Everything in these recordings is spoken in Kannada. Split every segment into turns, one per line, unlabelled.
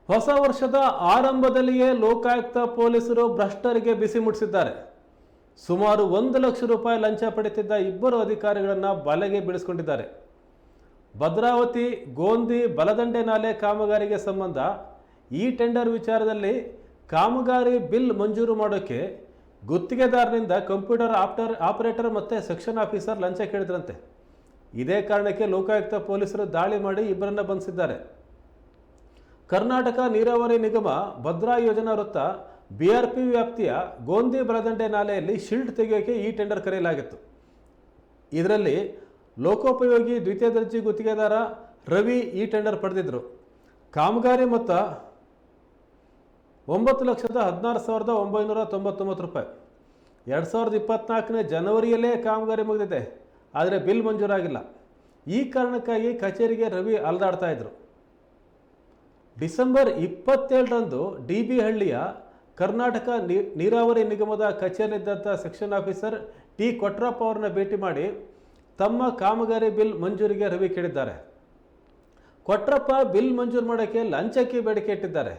ಹೊಸ ವರ್ಷದ ಆರಂಭದಲ್ಲಿಯೇ ಲೋಕಾಯುಕ್ತ ಪೊಲೀಸರು ಭ್ರಷ್ಟರಿಗೆ ಬಿಸಿ ಮುಟ್ಟಿಸಿದ್ದಾರೆ. ಸುಮಾರು 1 ಲಕ್ಷ ರೂಪಾಯಿ ಲಂಚ ಪಡೆಯುತ್ತಿದ್ದ ಇಬ್ಬರು ಅಧಿಕಾರಿಗಳನ್ನು ಬಲೆಗೆ ಬೀಳಿಸಿಕೊಂಡಿದ್ದಾರೆ. ಭದ್ರಾವತಿ ಗೋಂದಿ ಬಲದಂಡೆ ನಾಲೆ ಕಾಮಗಾರಿಗೆ ಸಂಬಂಧ ಈ ಟೆಂಡರ್ ವಿಚಾರದಲ್ಲಿ ಕಾಮಗಾರಿ ಬಿಲ್ ಮಂಜೂರು ಮಾಡೋಕ್ಕೆ ಗುತ್ತಿಗೆದಾರನಿಂದ ಕಂಪ್ಯೂಟರ್ ಆಪರೇಟರ್ ಮತ್ತು ಸೆಕ್ಷನ್ ಆಫೀಸರ್ ಲಂಚ ಕೇಳಿದ್ರಂತೆ. ಇದೇ ಕಾರಣಕ್ಕೆ ಲೋಕಾಯುಕ್ತ ಪೊಲೀಸರು ದಾಳಿ ಮಾಡಿ ಇಬ್ಬರನ್ನ ಬಂಧಿಸಿದ್ದಾರೆ. ಕರ್ನಾಟಕ ನೀರಾವರಿ ನಿಗಮ ಭದ್ರಾ ಯೋಜನಾ ವೃತ್ತ BRP ವ್ಯಾಪ್ತಿಯ ಗೋಂದಿ ಬಲದಂಡೆ ನಾಲೆಯಲ್ಲಿ ಶಿಲ್ಟ್ ತೆಗೆಯೋಕೆ ಈ ಟೆಂಡರ್ ಕರೆಯಲಾಗಿತ್ತು. ಇದರಲ್ಲಿ ಲೋಕೋಪಯೋಗಿ ದ್ವಿತೀಯ ದರ್ಜೆ ಗುತ್ತಿಗೆದಾರ ರವಿ ಈ ಟೆಂಡರ್ ಪಡೆದಿದ್ದರು. ಕಾಮಗಾರಿ ಮೊತ್ತ 9,16,999 ರೂಪಾಯಿ. 2024 ಜನವರಿಯಲ್ಲೇ ಕಾಮಗಾರಿ ಮುಗಿದಿದೆ, ಆದರೆ ಬಿಲ್ ಮಂಜೂರಾಗಿಲ್ಲ. ಈ ಕಾರಣಕ್ಕಾಗಿ ಕಚೇರಿಗೆ ರವಿ ಅಲೆದಾಡ್ತಾ ಇದ್ರು. ಡಿಸೆಂಬರ್ 27ರಂದು DB ಹಳ್ಳಿಯ ಕರ್ನಾಟಕ ನೀರಾವರಿ ನಿಗಮದ ಕಚೇರಿಯಲ್ಲಿದ್ದಂಥ ಸೆಕ್ಷನ್ ಆಫೀಸರ್ T ಕೊಟ್ರಪ್ಪ ಅವರನ್ನ ಭೇಟಿ ಮಾಡಿ ತಮ್ಮ ಕಾಮಗಾರಿ ಬಿಲ್ ಮಂಜೂರಿಗೆ ರವಿ ಕೇಳಿದ್ದಾರೆ. ಕೊಟ್ರಪ್ಪ ಬಿಲ್ ಮಂಜೂರು ಮಾಡೋಕ್ಕೆ ಲಂಚಕ್ಕೆ ಬೇಡಿಕೆ ಇಟ್ಟಿದ್ದಾರೆ.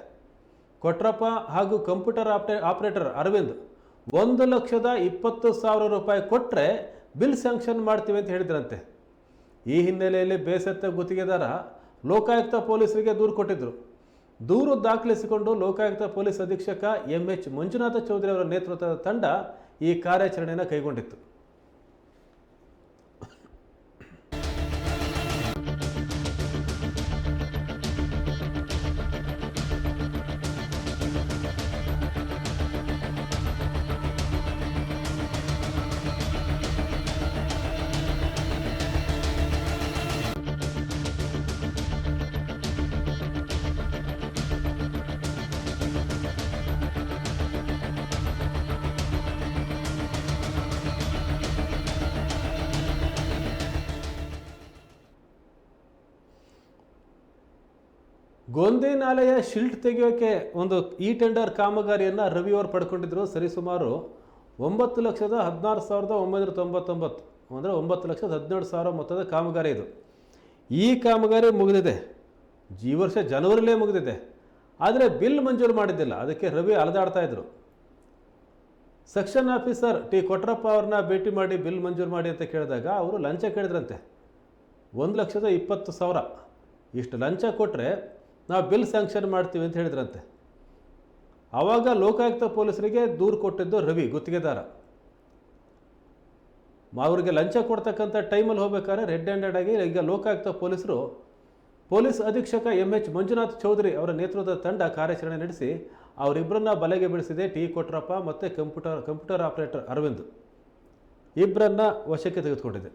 ಕೊಟ್ರಪ್ಪ ಹಾಗೂ ಕಂಪ್ಯೂಟರ್ ಆಪರೇಟರ್ ಅರವಿಂದ್ 1,20,000 ರೂಪಾಯಿ ಕೊಟ್ಟರೆ ಬಿಲ್ ಸ್ಯಾಂಕ್ಷನ್ ಮಾಡ್ತೀವಿ ಅಂತ ಹೇಳಿದ್ರಂತೆ. ಈ ಹಿನ್ನೆಲೆಯಲ್ಲಿ ಬೇಸತ್ತ ಗುತ್ತಿಗೆದಾರ ಲೋಕಾಯುಕ್ತ ಪೊಲೀಸರಿಗೆ ದೂರು ಕೊಟ್ಟಿದ್ದರು. ದೂರು ದಾಖಲಿಸಿಕೊಂಡು ಲೋಕಾಯುಕ್ತ ಪೊಲೀಸ್ ಅಧೀಕ್ಷಕ MH ಮಂಜುನಾಥ ಚೌಧರಿ ಅವರ ನೇತೃತ್ವದ ತಂಡ ಈ ಕಾರ್ಯಾಚರಣೆಯನ್ನು ಕೈಗೊಂಡಿತ್ತು. ಗೋಂದಿ ನಾಲೆಯ ಶಿಲ್ಟ್ ತೆಗೆಯೋಕೆ ಒಂದು ಈ ಟೆಂಡರ್ ಕಾಮಗಾರಿಯನ್ನು ರವಿಯವರು ಪಡ್ಕೊಂಡಿದ್ದರು. ಸರಿಸುಮಾರು 9,16,999 ಅಂದರೆ 9,17,000 ಮೊತ್ತದ ಕಾಮಗಾರಿ ಇದು. ಈ ಕಾಮಗಾರಿ ಮುಗಿದಿದೆ, ಈ ವರ್ಷ ಜನವರಿಲೇ ಮುಗಿದಿದೆ, ಆದರೆ ಬಿಲ್ ಮಂಜೂರು ಮಾಡಿದ್ದಿಲ್ಲ. ಅದಕ್ಕೆ ರವಿ ಅಲೆದಾಡ್ತಾ ಇದ್ರು. ಸೆಕ್ಷನ್ ಆಫೀಸರ್ T ಕೊಟ್ರಪ್ಪ ಅವ್ರನ್ನ ಭೇಟಿ ಮಾಡಿ ಬಿಲ್ ಮಂಜೂರು ಮಾಡಿ ಅಂತ ಕೇಳಿದಾಗ ಅವರು ಲಂಚ ಕೇಳಿದ್ರಂತೆ. 1,20,000 ಇಷ್ಟು ಲಂಚ ಕೊಟ್ಟರೆ ನಾವು ಬಿಲ್ ಸ್ಯಾಂಕ್ಷನ್ ಮಾಡ್ತೀವಿ ಅಂತ ಹೇಳಿದ್ರಂತೆ. ಆವಾಗ ಲೋಕಾಯುಕ್ತ ಪೊಲೀಸರಿಗೆ ದೂರು ಕೊಟ್ಟಿದ್ದು ರವಿ ಗುತ್ತಿಗೆದಾರ. ಅವರಿಗೆ ಲಂಚ ಕೊಡ್ತಕ್ಕಂಥ ಟೈಮಲ್ಲಿ ಹೋಗ್ಬೇಕಾದ್ರೆ ರೆಡ್ ಹ್ಯಾಂಡೆಡ್ ಆಗಿ ಈಗ ಲೋಕಾಯುಕ್ತ ಪೊಲೀಸರು ಪೊಲೀಸ್ ಅಧೀಕ್ಷಕ MH ಮಂಜುನಾಥ್ ಚೌಧರಿ ಅವರ ನೇತೃತ್ವದ ತಂಡ ಕಾರ್ಯಾಚರಣೆ ನಡೆಸಿ ಅವರಿಬ್ಬರನ್ನ ಬಲೆಗೆ ಬೀಳಿಸಿದೆ. T ಕೊಟ್ರಪ್ಪ ಮತ್ತು ಕಂಪ್ಯೂಟರ್ ಆಪರೇಟರ್ ಅರವಿಂದ್ ಇಬ್ಬರನ್ನ ವಶಕ್ಕೆ ತೆಗೆದುಕೊಂಡಿದೆ.